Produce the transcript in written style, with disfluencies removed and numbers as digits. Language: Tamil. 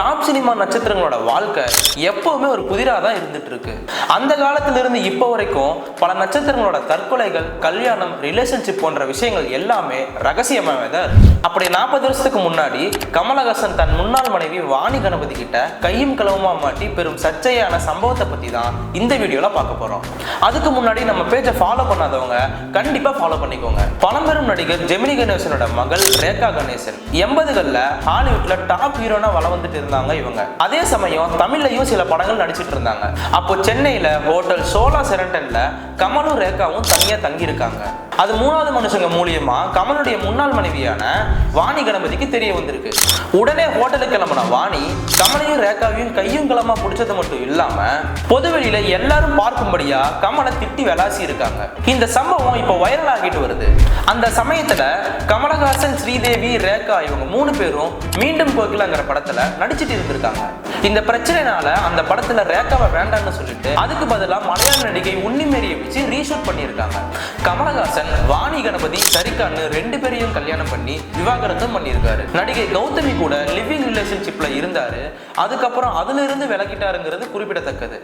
டாப் சினிமா நட்சத்திரங்களோட வாழ்க்கை எப்பவுமே ஒரு புதிராக தான் இருந்துட்டு இருக்கு. அந்த காலத்திலிருந்து இப்போ வரைக்கும் பல நட்சத்திரங்களோட தற்கொலைகள், கல்யாணம், ரிலேஷன்ஷிப் போன்ற விஷயங்கள் எல்லாமே ரகசியமாவே தான் இருக்கு. அப்படி 40 வருஷத்துக்கு முன்னாடி கமலஹாசன் தன் முன்னாள் மனைவி வாணி கணபதி கிட்ட கையும் களவுமா மாட்டி பெரும் சர்ச்சையான சம்பவத்தை பத்தி தான் இந்த வீடியோல பார்க்க போறோம். அதுக்கு முன்னாடி நம்ம பேஜை ஃபாலோ பண்ணாதவங்க கண்டிப்பா ஃபாலோ பண்ணிக்கோங்க. பழம்பெரும் நடிகர் ஜெமினி கணேசனோட மகள் ரேகா கணேசன் 80களில் ஹாலிவுட்ல டாப் ஹீரோனா வளம் வந்துட்டு இருந்தாங்க இவங்க. அதே சமயம் தமிழ்லையும் சில படங்கள் நடிச்சிட்டு இருந்தாங்க. அப்போ சென்னையில ஹோட்டல் சோலா செரண்டன்ல கமலும் ரேகாவும் தனியா தங்கி இருக்காங்க. அது 3வது மனுஷங்க மூலியமா கமலுடைய முன்னாள் மனைவியான வாணி கணபதிக்கு தெரிய வந்திருக்கு. உடனே ஹோட்டலுக்கு கிளம்பின வாணி கமலையும் ரேகாவையும் கையும் களமா பிடிச்சது மட்டும் இல்லாம பொதுவெளியில எல்லாரும் பார்க்கும்படியா கமலை திட்டி விளாசி இருக்காங்க. இந்த சம்பவம் இப்போ வைரல் ஆகிட்டு வருது. அந்த சமயத்துல கமலஹாசன், ஸ்ரீதேவி, ரேகா இவங்க 3 பேரும் மீண்டும் கோகிலாங்கிற படத்துல நடிச்சிட்டு இருந்திருக்காங்க. இந்த பிரச்சனைனால அந்த படத்துல ரேகாவை வேண்டாம்னு சொல்லிட்டு அதுக்கு பதிலா மலையாள நடிகை உன்னிமேரியை வச்சு ரீஷூட் பண்ணியிருக்காங்க. கமலஹாசன் வாணி கணபதி சரிகான்னு 2 பேரையும் கல்யாணம் பண்ணி விவாகரத்தும் பண்ணியிருக்காரு. நடிகை கௌதமி கூட லிவிங் ரிலேஷன்ஷிப்ல இருந்தாரு. அதுக்கப்புறம் அதுல இருந்து விலகிட்டாருங்கிறது குறிப்பிடத்தக்கது.